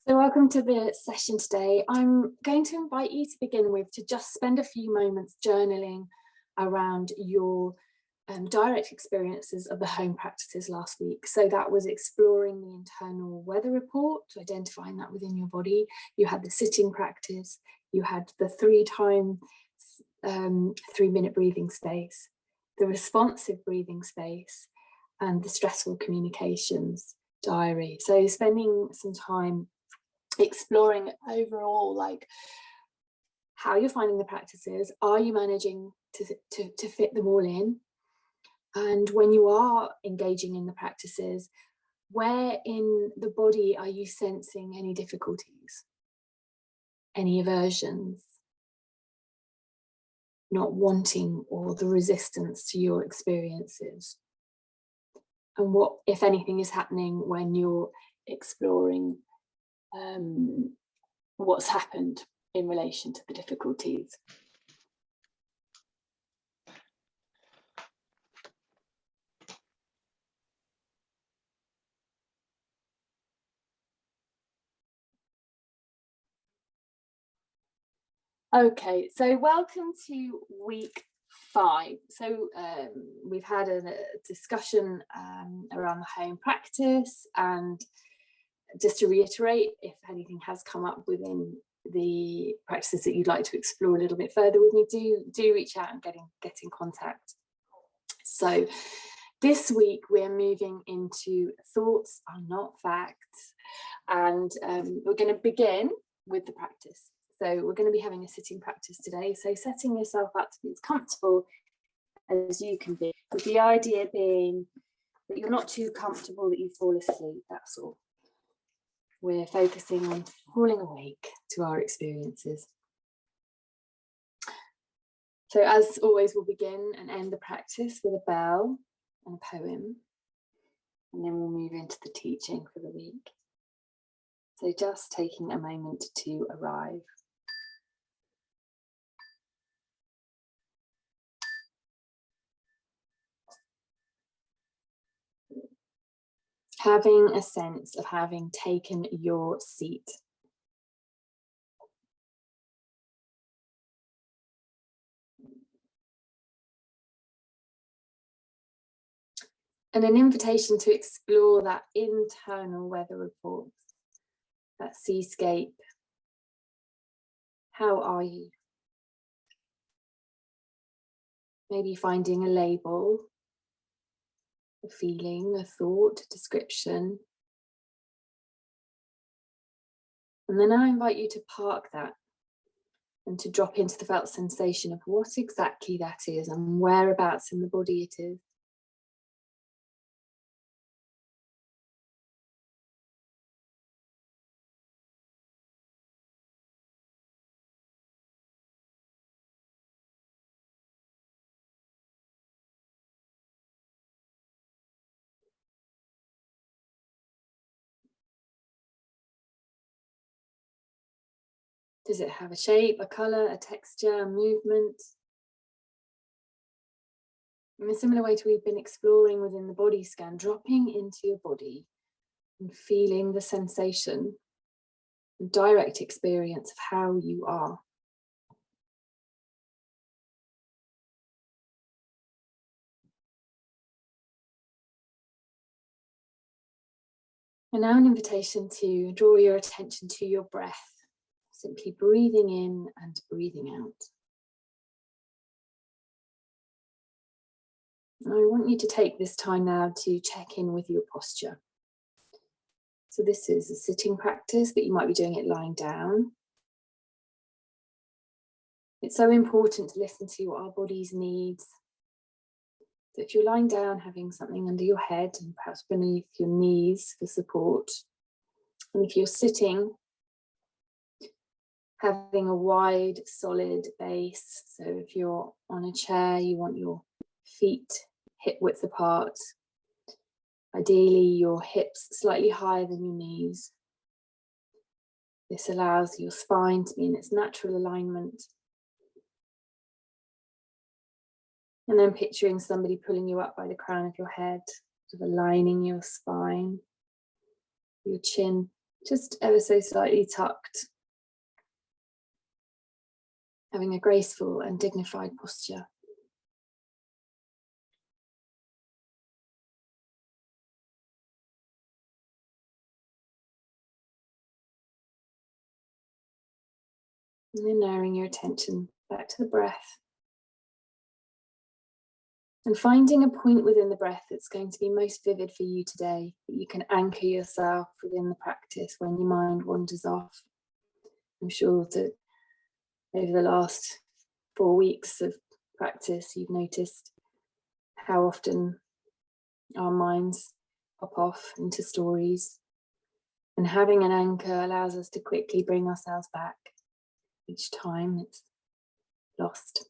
So welcome to the session today. I'm going to invite you to begin with to just spend a few moments journaling around your direct experiences of the home practices last week. So that was exploring the internal weather report, identifying that within your body. You had the sitting practice, you had the 3-minute breathing space, the responsive breathing space, and the stressful communications diary. So spending some time exploring overall, like, how you're finding the practices. Are you managing to fit them all in? And when you are engaging in the practices, where in the body are you sensing any difficulties, any aversions, not wanting, or the resistance to your experiences? And what, if anything, is happening when you're exploring what's happened in relation to the difficulties? Okay, so welcome to week 5. So we've had a discussion around the home practice, and just to reiterate, if anything has come up within the practices that you'd like to explore a little bit further with me, do reach out and get in contact. So this week we're moving into thoughts are not facts, and we're going to begin with the practice. So we're going to be having a sitting practice today. So setting yourself up to be as comfortable as you can be, with the idea being that you're not too comfortable that you fall asleep, that's all. We're focusing on falling awake to our experiences. So as always, we'll begin and end the practice with a bell and a poem, and then we'll move into the teaching for the week. So just taking a moment to arrive. Having a sense of having taken your seat. And an invitation to explore that internal weather report, that seascape. How are you? Maybe finding a label, a feeling, a thought, a description. And then I invite you to park that and to drop into the felt sensation of what exactly that is and whereabouts in the body it is. Does it have a shape, a colour, a texture, a movement? In a similar way to we've been exploring within the body scan, dropping into your body and feeling the sensation, the direct experience of how you are. And now an invitation to draw your attention to your breath, simply breathing in and breathing out. And I want you to take this time now to check in with your posture. So this is a sitting practice, but you might be doing it lying down. It's so important to listen to what our bodies needs. So if you're lying down, having something under your head and perhaps beneath your knees for support. And if you're sitting, having a wide, solid base. So if you're on a chair, you want your feet hip width apart. Ideally, your hips slightly higher than your knees. This allows your spine to be in its natural alignment. And then picturing somebody pulling you up by the crown of your head, sort of aligning your spine, your chin just ever so slightly tucked, having a graceful and dignified posture. And then narrowing your attention back to the breath. And finding a point within the breath that's going to be most vivid for you today, that you can anchor yourself within the practice when your mind wanders off. I'm sure that over the last 4 weeks of practice, you've noticed how often our minds pop off into stories. And having an anchor allows us to quickly bring ourselves back each time it's lost.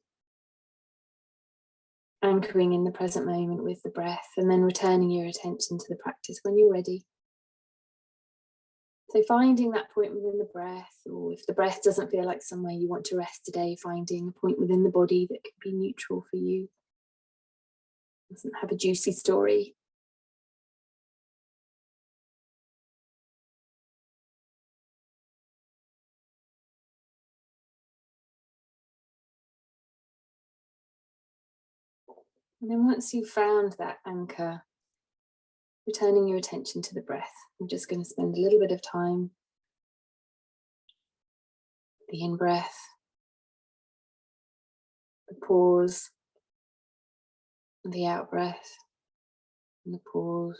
Anchoring in the present moment with the breath, and then returning your attention to the practice when you're ready. So finding that point within the breath, or if the breath doesn't feel like somewhere you want to rest today, finding a point within the body that can be neutral for you. Doesn't have a juicy story. And then once you've found that anchor, returning your attention to the breath. I'm just going to spend a little bit of time. The in-breath, the pause, the out-breath, and the pause.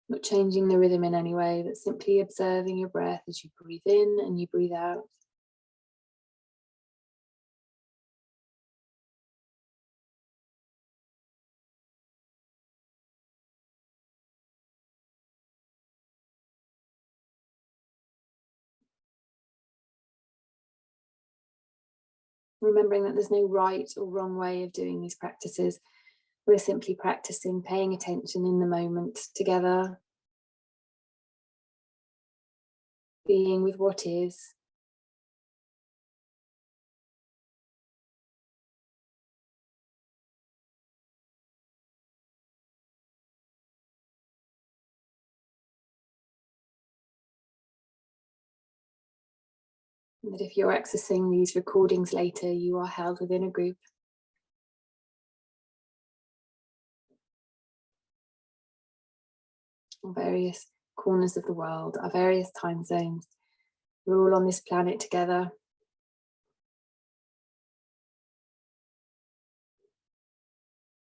Not changing the rhythm in any way, but simply observing your breath as you breathe in and you breathe out. Remembering that there's no right or wrong way of doing these practices. We're simply practicing paying attention in the moment together, being with what is. And that if you're accessing these recordings later, you are held within a group. On various corners of the world, our various time zones. We're all on this planet together.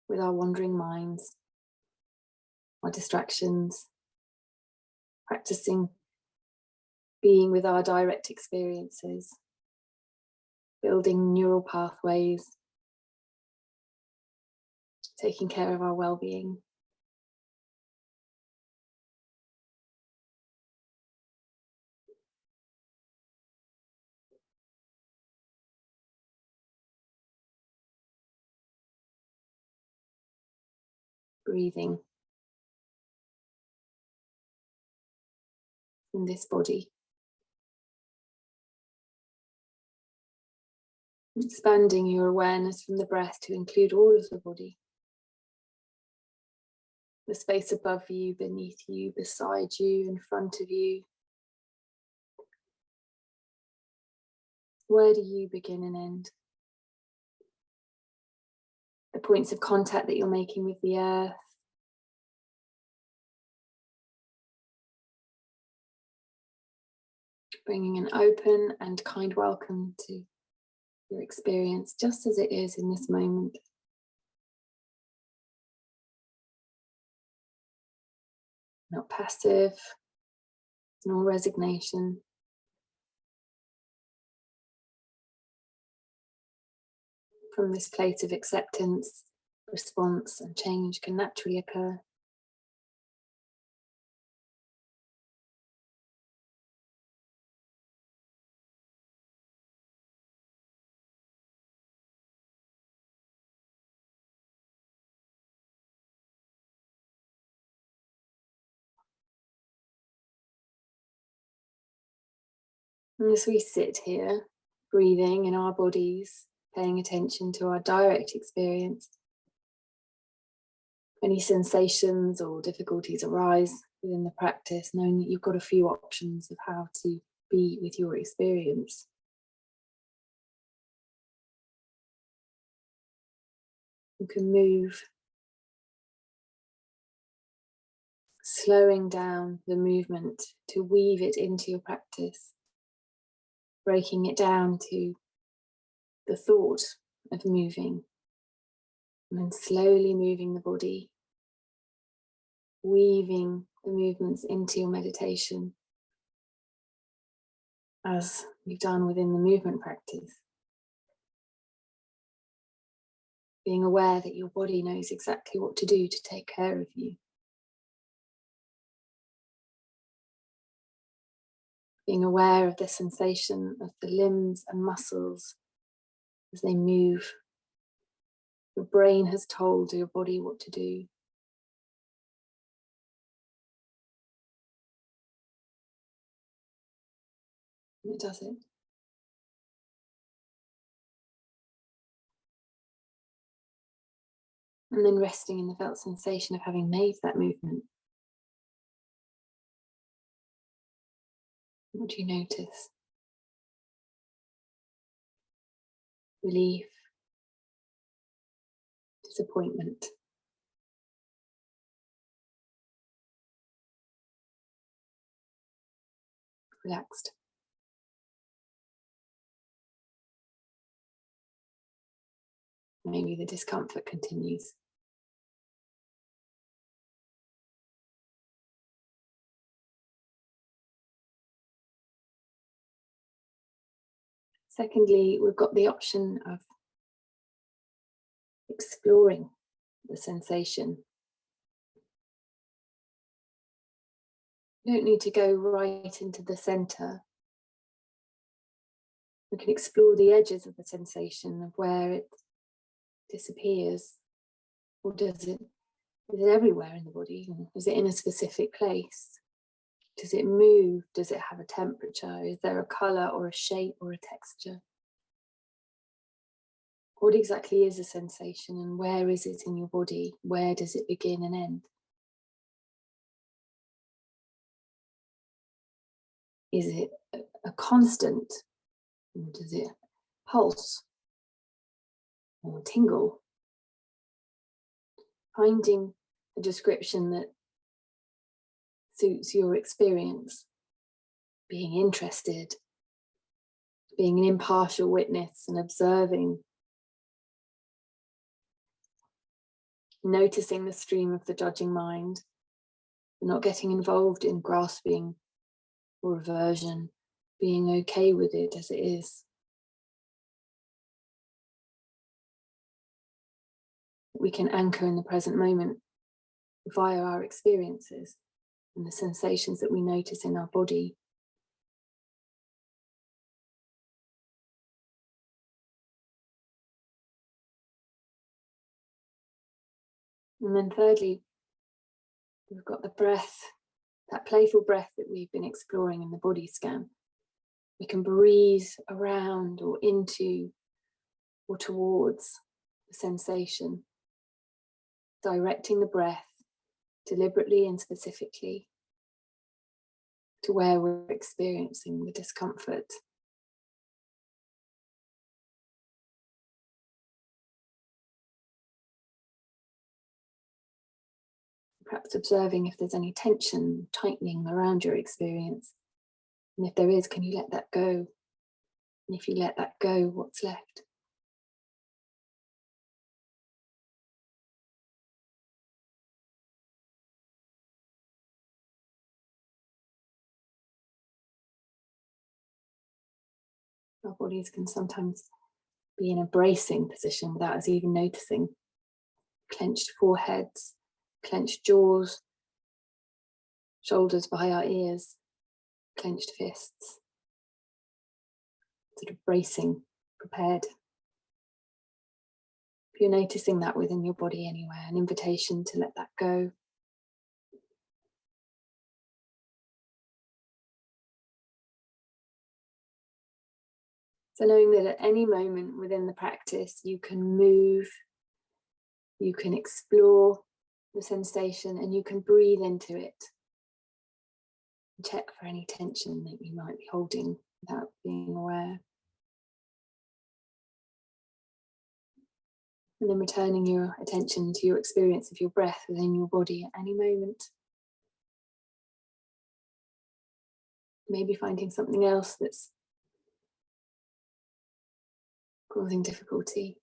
With our wandering minds, our distractions, practicing being with our direct experiences, building neural pathways, taking care of our well-being. Breathing in this body. Expanding your awareness from the breath to include all of the body. The space above you, beneath you, beside you, in front of you. Where do you begin and end? The points of contact that you're making with the earth. Bringing an open and kind welcome to your experience just as it is in this moment. Not passive, nor resignation. From this place of acceptance, response and change can naturally occur. And as we sit here, breathing in our bodies, paying attention to our direct experience, any sensations or difficulties arise within the practice, knowing that you've got a few options of how to be with your experience. You can move, slowing down the movement to weave it into your practice, breaking it down to the thought of moving, and then slowly moving the body, weaving the movements into your meditation, as you've done within the movement practice. Being aware that your body knows exactly what to do to take care of you. Being aware of the sensation of the limbs and muscles as they move. Your brain has told your body what to do. And it does it. And then resting in the felt sensation of having made that movement. What do you notice? Relief, disappointment, relaxed. Maybe the discomfort continues. Secondly, we've got the option of exploring the sensation. You don't need to go right into the center. We can explore the edges of the sensation of where it disappears, or is it everywhere in the body? Is it in a specific place? Does it move? Does it have a temperature? Is there a color or a shape or a texture? What exactly is a sensation, and where is it in your body? Where does it begin and end? Is it a constant? Does it pulse or tingle? Finding a description that suits your experience. Being interested, being an impartial witness and observing. Noticing the stream of the judging mind, not getting involved in grasping or aversion, being okay with it as it is. We can anchor in the present moment via our experiences and the sensations that we notice in our body. And then thirdly, we've got the breath, that playful breath that we've been exploring in the body scan. We can breathe around or into or towards the sensation, directing the breath deliberately and specifically to where we're experiencing the discomfort. Perhaps observing if there's any tension, tightening around your experience. And if there is, can you let that go? And if you let that go, what's left? Our bodies can sometimes be in a bracing position without us even noticing. Clenched foreheads, clenched jaws, shoulders by our ears, clenched fists. Sort of bracing, prepared. If you're noticing that within your body anywhere, an invitation to let that go. So knowing that at any moment within the practice, you can move, you can explore, the sensation, and you can breathe into it. Check for any tension that you might be holding without being aware. And then returning your attention to your experience of your breath within your body at any moment. Maybe finding something else that's causing difficulty.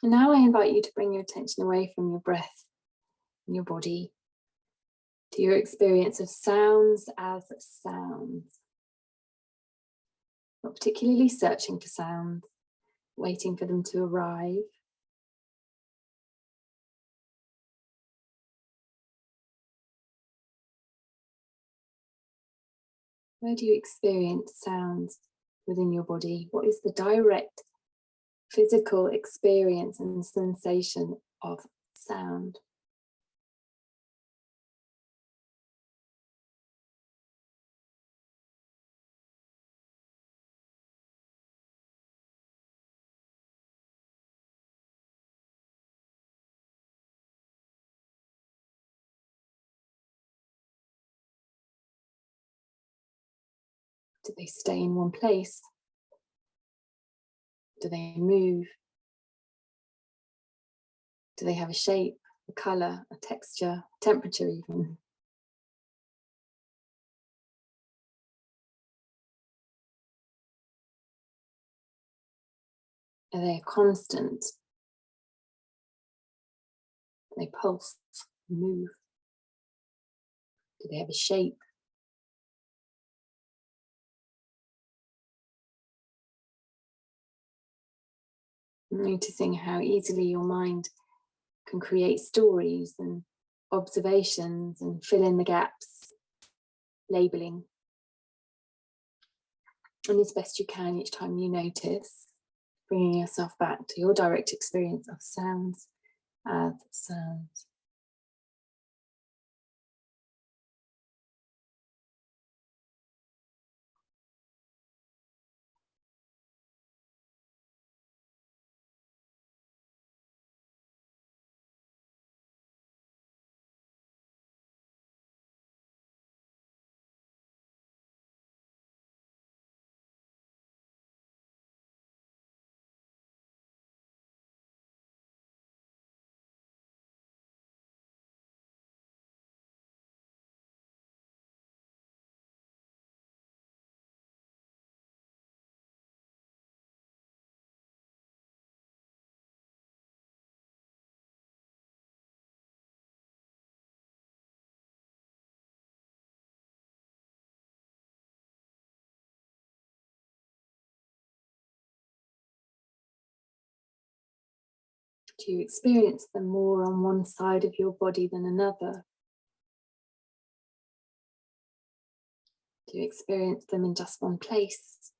And now I invite you to bring your attention away from your breath and your body to your experience of sounds as sounds. Not particularly searching for sounds, waiting for them to arrive. Where do you experience sounds within your body? What is the direct physical experience and sensation of sound? Do they stay in one place? Do they move? Do they have a shape, a colour, a texture, temperature even? Are they a constant? Do they pulse, move? Do they have a shape? Noticing how easily your mind can create stories and observations and fill in the gaps, labeling. And as best you can each time you notice, bringing yourself back to your direct experience of sounds as sounds. Do you experience them more on one side of your body than another? Do you experience them in just one place?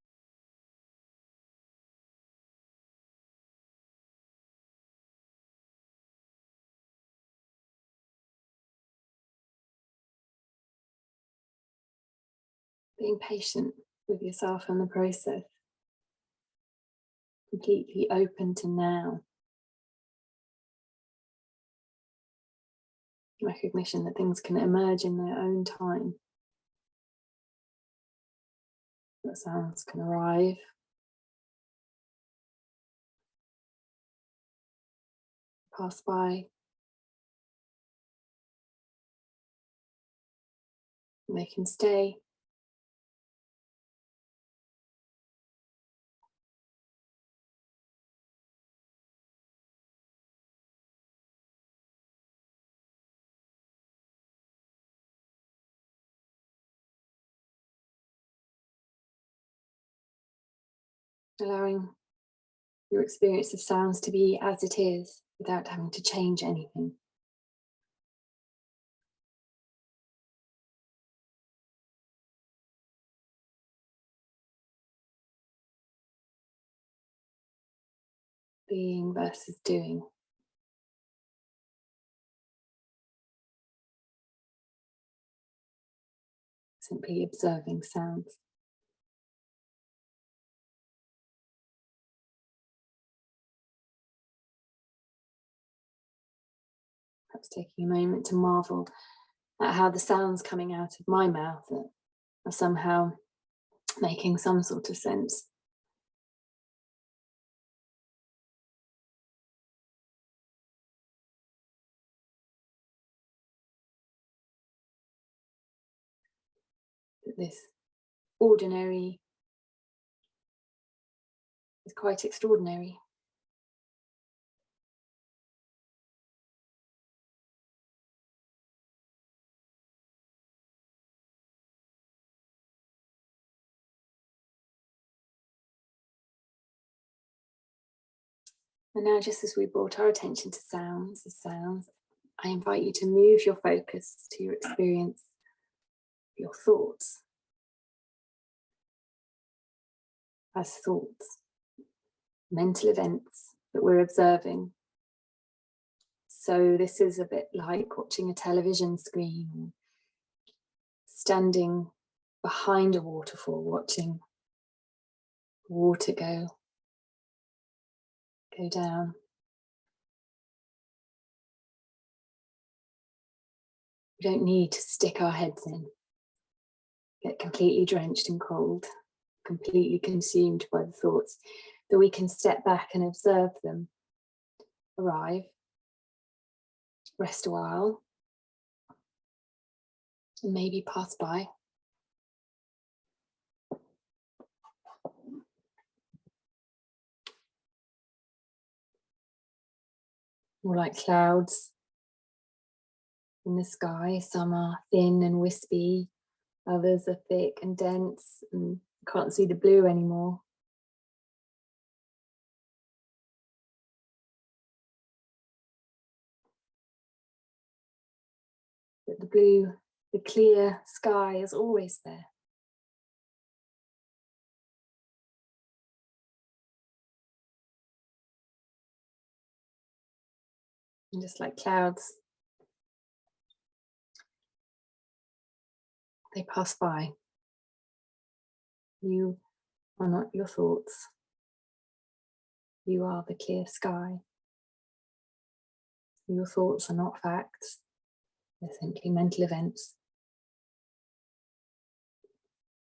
Being patient with yourself and the process. Completely open to now. Recognition that things can emerge in their own time. That sounds can arrive. Pass by. And they can stay. allowing your experience of sounds to be as it is without having to change anything. Being versus doing. Simply observing sounds. Perhaps taking a moment to marvel at how the sounds coming out of my mouth are somehow making some sort of sense. That this ordinary is quite extraordinary. And now, just as we brought our attention to sounds, I invite you to move your focus to your experience, your thoughts, as thoughts, mental events that we're observing. So this is a bit like watching a television screen, standing behind a waterfall, watching water go down. We don't need to stick our heads in, get completely drenched and cold, completely consumed by the thoughts, that we can step back and observe them, arrive, rest a while, and maybe pass by. More like clouds in the sky. Some are thin and wispy, others are thick and dense, and you can't see the blue anymore. But the blue, the clear sky is always there. And just like clouds, they pass by. You are not your thoughts. You are the clear sky. Your thoughts are not facts. They're simply mental events.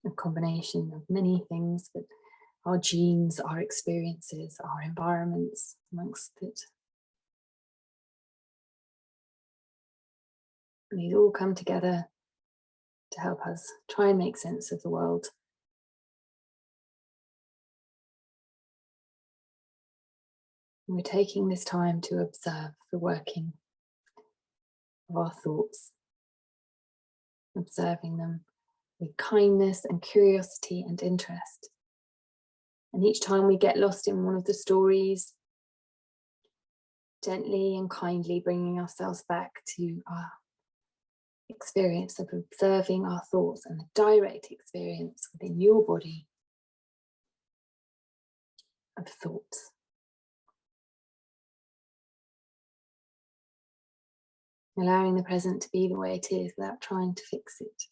A combination of many things, but our genes, our experiences, our environments amongst it. And these all come together to help us try and make sense of the world. And we're taking this time to observe the working of our thoughts, observing them with kindness and curiosity and interest. And each time we get lost in one of the stories, gently and kindly bringing ourselves back to our experience of observing our thoughts and the direct experience within your body of thoughts. Allowing the present to be the way it is without trying to fix it.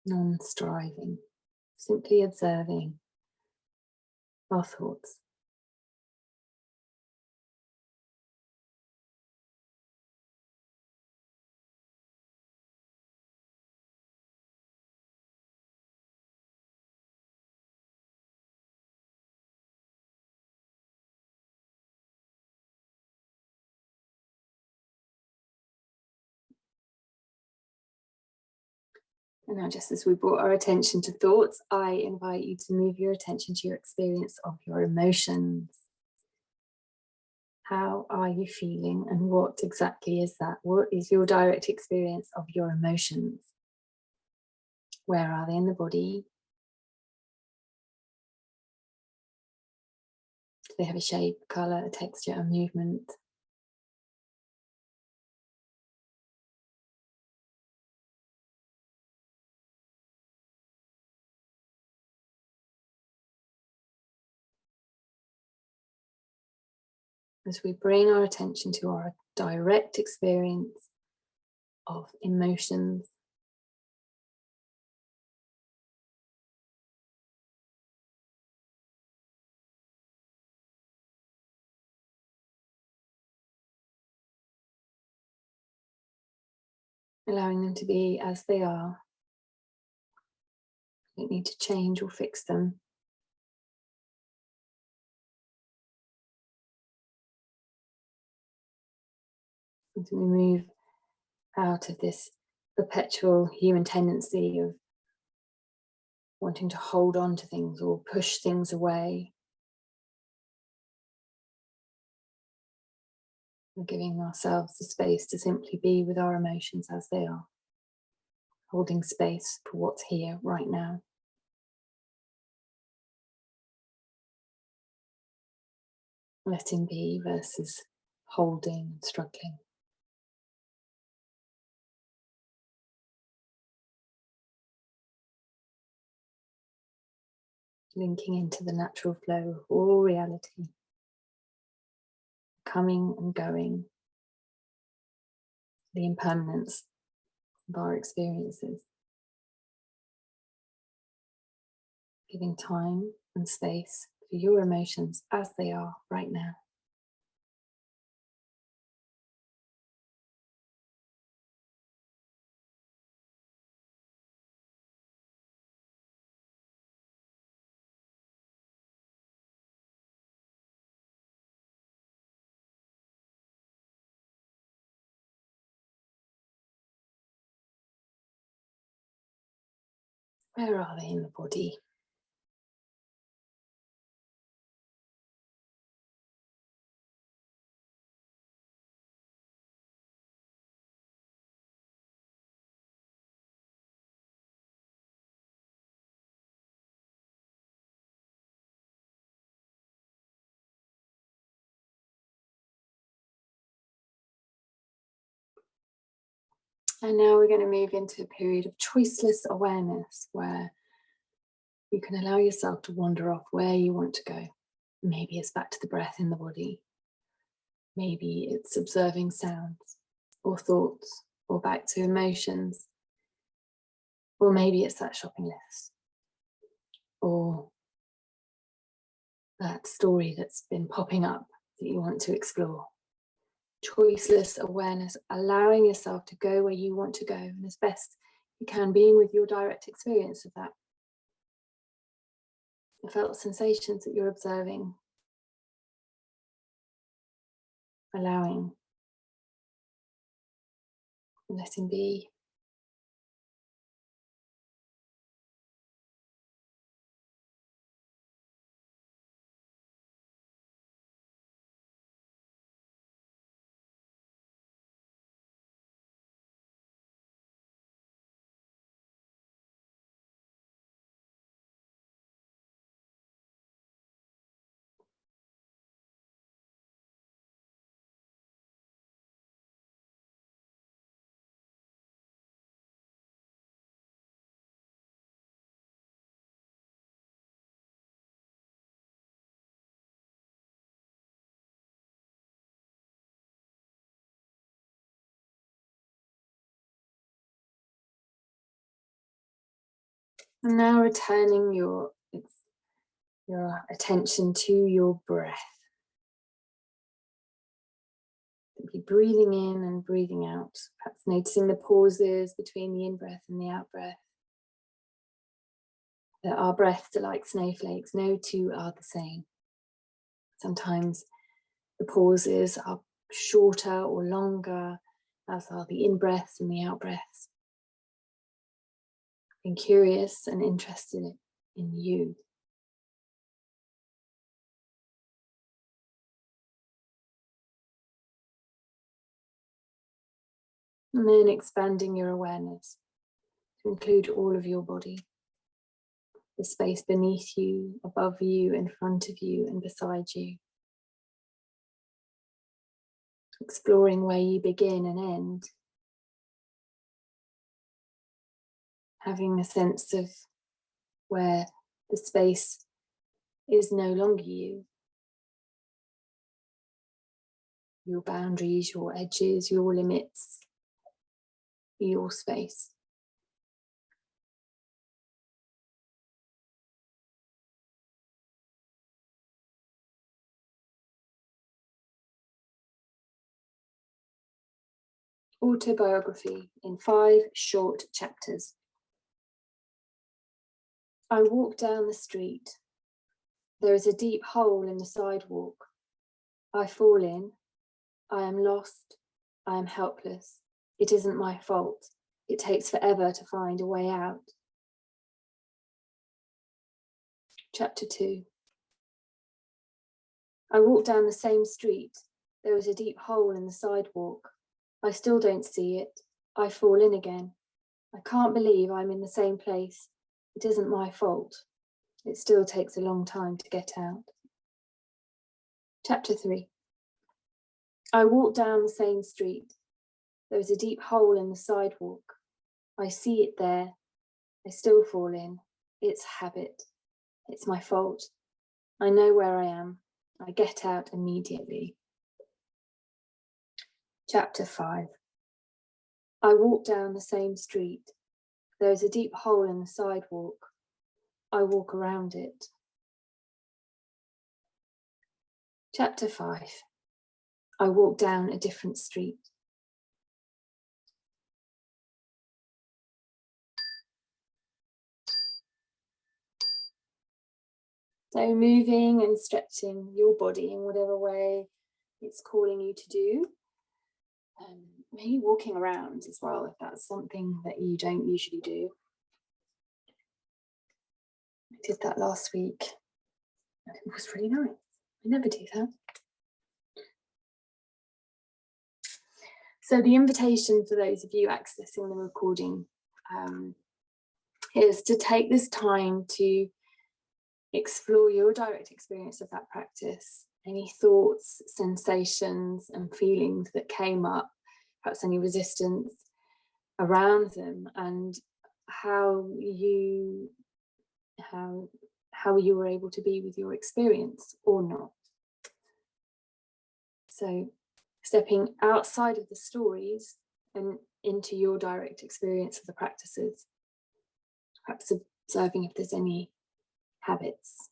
Non-striving, simply observing our thoughts. And now, just as we brought our attention to thoughts, I invite you to move your attention to your experience of your emotions. How are you feeling, and what exactly is that? What is your direct experience of your emotions? Where are they in the body? Do they have a shape, colour, a texture, a movement? As we bring our attention to our direct experience of emotions, allowing them to be as they are. You don't need to change or fix them. And we move out of this perpetual human tendency of wanting to hold on to things or push things away. We're giving ourselves the space to simply be with our emotions as they are, holding space for what's here right now. Letting be versus holding and struggling. Linking into the natural flow of all reality, coming and going, the impermanence of our experiences. Giving time and space for your emotions as they are right now. Where are they in the body? And now we're going to move into a period of choiceless awareness where you can allow yourself to wander off where you want to go. Maybe it's back to the breath in the body. Maybe it's observing sounds or thoughts or back to emotions. Or maybe it's that shopping list or that story that's been popping up that you want to explore. Choiceless awareness, allowing yourself to go where you want to go, and as best you can, being with your direct experience of that. The felt sensations that you're observing, allowing, letting be. And now returning your attention to your breath. Simply breathing in and breathing out, perhaps noticing the pauses between the in-breath and the out-breath. Our breaths are like snowflakes, no two are the same. Sometimes the pauses are shorter or longer, as are the in-breaths and the out-breaths. Being curious and interested in you. And then expanding your awareness Include all of your body, the space beneath you, above you, in front of you, and beside you. Exploring where you begin and end. Having a sense of where the space is no longer you. Your boundaries, your edges, your limits, your space. Autobiography in 5 short chapters. I walk down the street. There is a deep hole in the sidewalk. I fall in. I am lost. I am helpless. It isn't my fault. It takes forever to find a way out. Chapter 2. I walk down the same street. There is a deep hole in the sidewalk. I still don't see it. I fall in again. I can't believe I'm in the same place. It isn't my fault. It still takes a long time to get out. Chapter 3. I walk down the same street. There is a deep hole in the sidewalk. I see it there. I still fall in. It's habit. It's my fault. I know where I am. I get out immediately. Chapter 5. I walk down the same street. There is a deep hole in the sidewalk. I walk around it. Chapter 5. I walk down a different street. So moving and stretching your body in whatever way it's calling you to do. Maybe walking around as well, if that's something that you don't usually do. I did that last week. It was really nice. I never do that. So the invitation for those of you accessing the recording is to take this time to explore your direct experience of that practice, any thoughts, sensations, and feelings that came up, perhaps any resistance around them, and how you were able to be with your experience or not. So stepping outside of the stories and into your direct experience of the practices, perhaps observing if there's any habits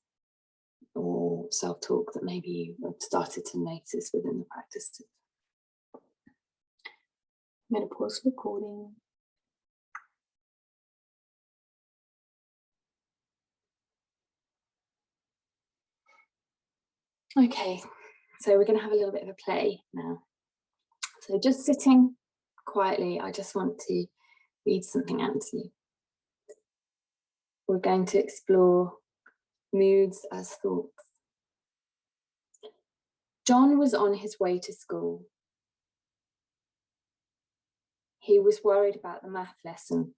or self-talk that maybe you have started to notice within the practices. I'm going to pause recording. Okay, so we're going to have a little bit of a play now. So just sitting quietly, I just want to read something out to you. We're going to explore moods as thoughts. John was on his way to school. He was worried about the math lesson.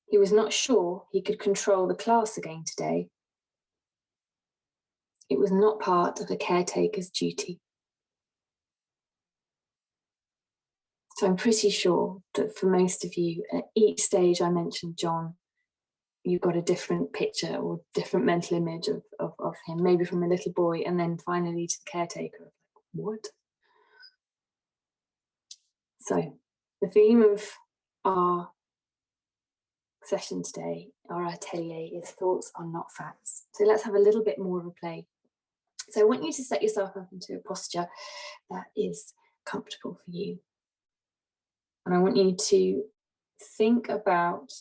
He was not sure he could control the class again today. It was not part of a caretaker's duty. So I'm pretty sure that for most of you, at each stage I mentioned John, you've got a different picture or different mental image of him, maybe from a little boy, and then finally to the caretaker. What? So the theme of our session today, our atelier, is thoughts are not facts. So let's have a little bit more of a play. So I want you to set yourself up into a posture that is comfortable for you. And I want you to think about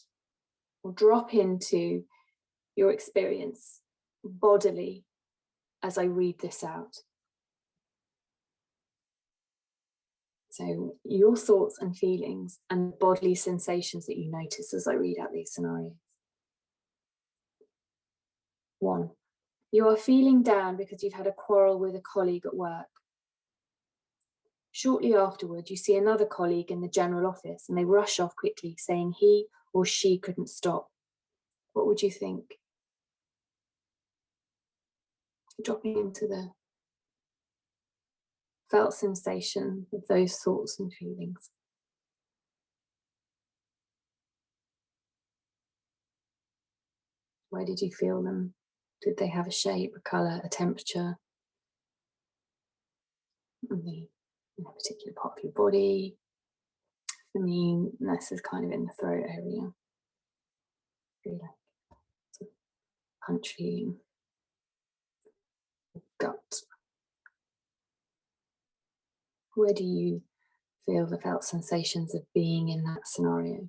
or drop into your experience bodily as I read this out. So your thoughts and feelings and bodily sensations that you notice as I read out these scenarios. 1, you are feeling down because you've had a quarrel with a colleague at work. Shortly afterward, you see another colleague in the general office and they rush off quickly, saying he or she couldn't stop. What would you think? Dropping into the felt sensation of those thoughts and feelings. Where did you feel them? Did they have a shape, a colour, a temperature? In a particular part of your body? For me, this is kind of in the throat area. Really like sort of punchy gut. Where do you feel the felt sensations of being in that scenario?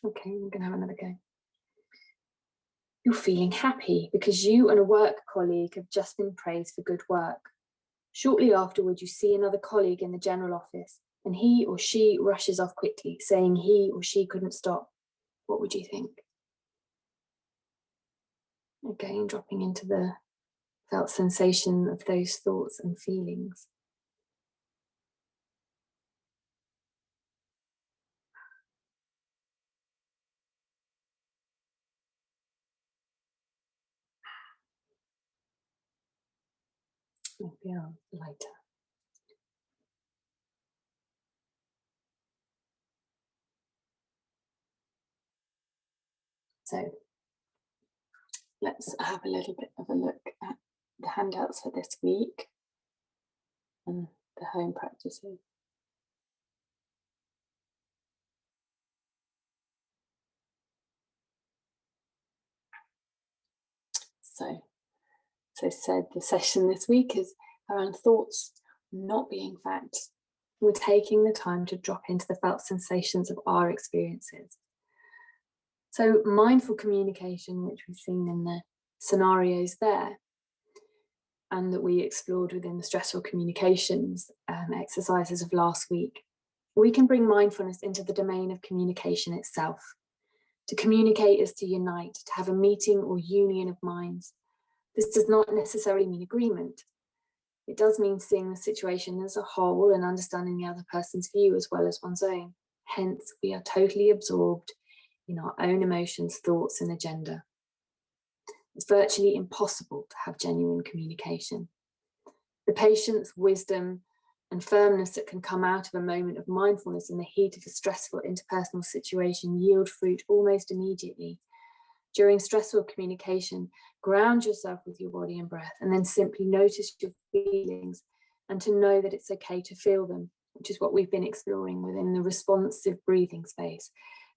Okay, we're going to have another go. You're feeling happy because you and a work colleague have just been praised for good work. Shortly afterward, you see another colleague in the general office and he or she rushes off quickly, saying he or she couldn't stop. What would you think? Again, dropping into the felt sensation of those thoughts and feelings. I feel lighter. So let's have a little bit of a look at the handouts for this week and the home practices. So I said the session this week is around thoughts not being facts. We're taking the time to drop into the felt sensations of our experiences. So mindful communication, which we've seen in the scenarios there, and that we explored within the stressful communications exercises of last week, we can bring mindfulness into the domain of communication itself. To communicate is to unite, to have a meeting or union of minds. This does not necessarily mean agreement. It does mean seeing the situation as a whole and understanding the other person's view as well as one's own. Hence, we are totally absorbed in our own emotions, thoughts, and agenda. It's virtually impossible to have genuine communication. The patience, wisdom, and firmness that can come out of a moment of mindfulness in the heat of a stressful interpersonal situation yield fruit almost immediately. During stressful communication, ground yourself with your body and breath, and then simply notice your feelings and to know that it's okay to feel them, which is what we've been exploring within the responsive breathing space.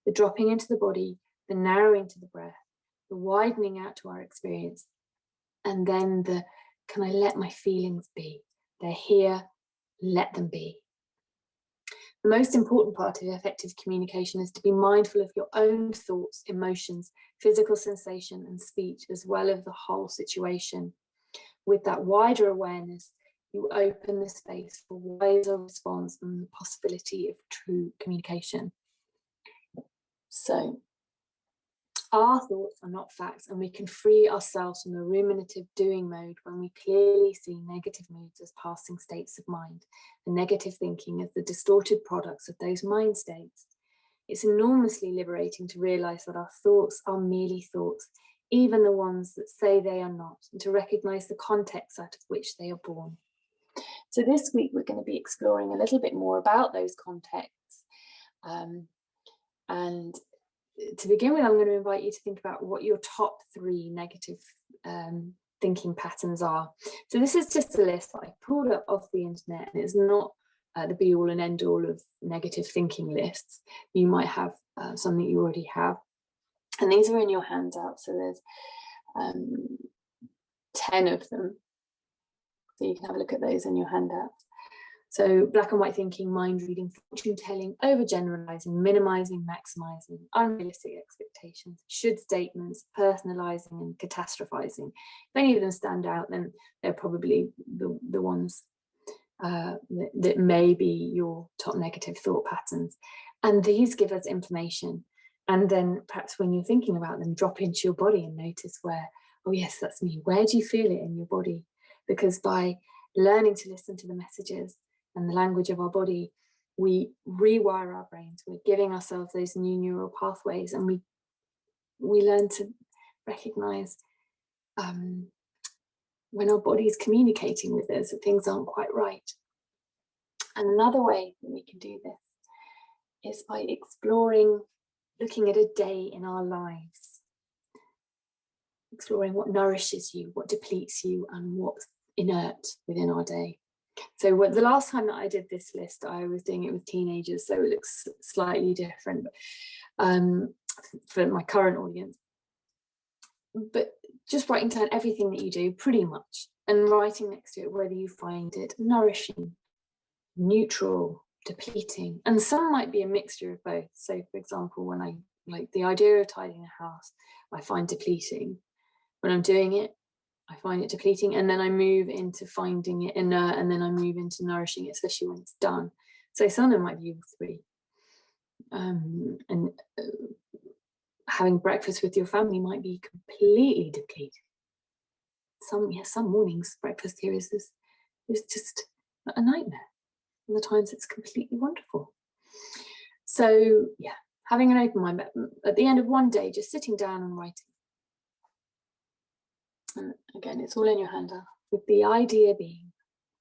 The dropping into the body, the narrowing to the breath, the widening out to our experience, and then the, can I let my feelings be? They're here, let them be. The most important part of effective communication is to be mindful of your own thoughts, emotions, physical sensation, and speech, as well as the whole situation. With that wider awareness, you open the space for wiser response and the possibility of true communication. So, our thoughts are not facts, and we can free ourselves from the ruminative doing mode when we clearly see negative moods as passing states of mind, and negative thinking as the distorted products of those mind states. It's enormously liberating to realize that our thoughts are merely thoughts, even the ones that say they are not, and to recognize the context out of which they are born. So this week we're going to be exploring a little bit more about those contexts, and to begin with, I'm going to invite you to think about what your top 3 negative thinking patterns are. So this is just a list that I pulled up off the internet, and it's not the be all and end all of negative thinking lists. You might have some that you already have, and these are in your handout. So there's 10 of them, so you can have a look at those in your handout. So black and white thinking, mind reading, fortune telling, overgeneralizing, minimizing, maximizing, unrealistic expectations, should statements, personalizing, and catastrophizing. If any of them stand out, then they're probably the ones that may be your top negative thought patterns. And these give us information. And then perhaps when you're thinking about them, drop into your body and notice where oh yes, that's me. Where do you feel it in your body? Because by learning to listen to the messages and the language of our body, we rewire our brains. We're giving ourselves those new neural pathways, and we learn to recognize when our body is communicating with us that things aren't quite right. And another way that we can do this is by exploring, looking at a day in our lives, exploring what nourishes you, what depletes you, and what's inert within our day. So the last time that I did this list, I was doing it with teenagers, so it looks slightly different for my current audience. But just writing down everything that you do, pretty much, and writing next to it whether you find it nourishing, neutral, depleting. And some might be a mixture of both. So for example, when I like the idea of tidying a house, I find depleting. When I'm doing it, I find it depleting, and then I move into finding it inert, and then I move into nourishing it, especially when it's done. So some of them might be all three. Having breakfast with your family might be completely depleting. Some mornings breakfast here is just a nightmare. Other times it's completely wonderful. So yeah, having an open mind, but at the end of one day, just sitting down and writing. And again, it's all in your handout, with the idea being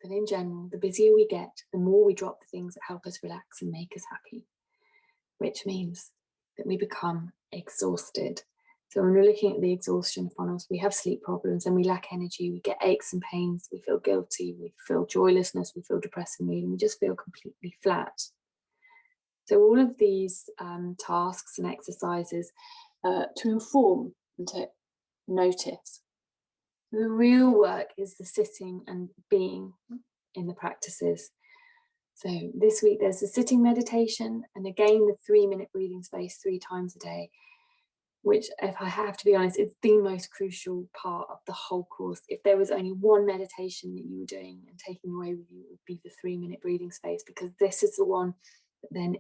that in general, the busier we get, the more we drop the things that help us relax and make us happy, which means that we become exhausted. So when we're looking at the exhaustion funnels, we have sleep problems and we lack energy, we get aches and pains, we feel guilty, we feel joylessness, we feel depressed mood, and we just feel completely flat. So all of these tasks and exercises to inform and to notice. The real work is the sitting and being in the practices. So this week there's a sitting meditation, and again the 3-minute breathing space 3 times a day, which, if I have to be honest, is the most crucial part of the whole course. If there was only one meditation that you were doing and taking away with you, it would be the 3-minute breathing space, because this is the one that then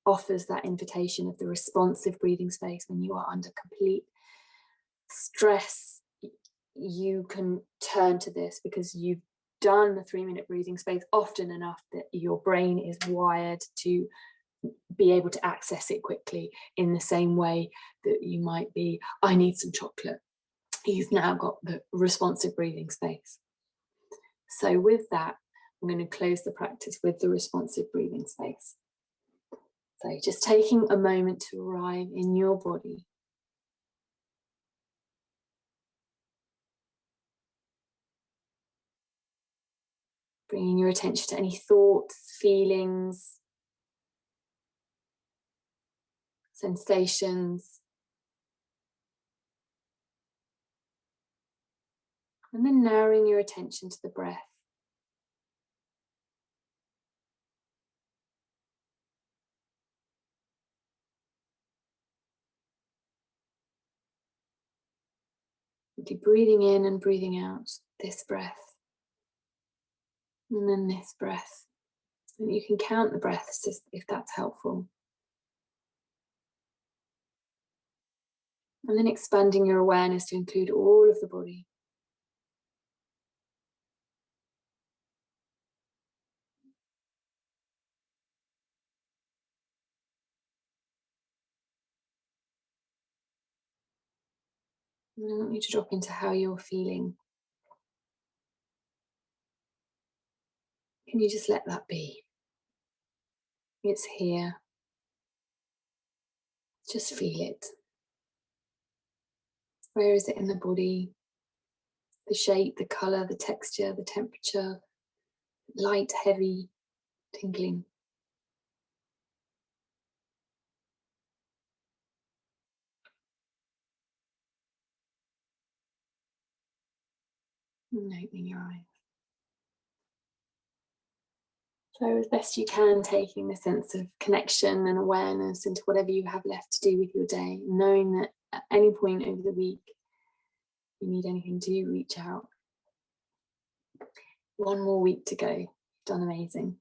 offers that invitation of the responsive breathing space. When you are under complete stress, you can turn to this because you've done the 3-minute breathing space often enough that your brain is wired to be able to access it quickly, in the same way that you might be, I need some chocolate. You've now got the responsive breathing space. So with that, I'm going to close the practice with the responsive breathing space. So just taking a moment to arrive in your body. Bringing your attention to any thoughts, feelings, sensations. And then narrowing your attention to the breath. Keep breathing in and breathing out this breath. And then this breath. And you can count the breaths if that's helpful. And then expanding your awareness to include all of the body. And I want you to drop into how you're feeling. Can you just let that be? It's here. Just feel it. Where is it in the body? The shape, the colour, the texture, the temperature, light, heavy, tingling. And opening your eyes. So as best you can, taking the sense of connection and awareness into whatever you have left to do with your day, knowing that at any point over the week, if you need anything, do reach out. One more week to go. You've done amazing.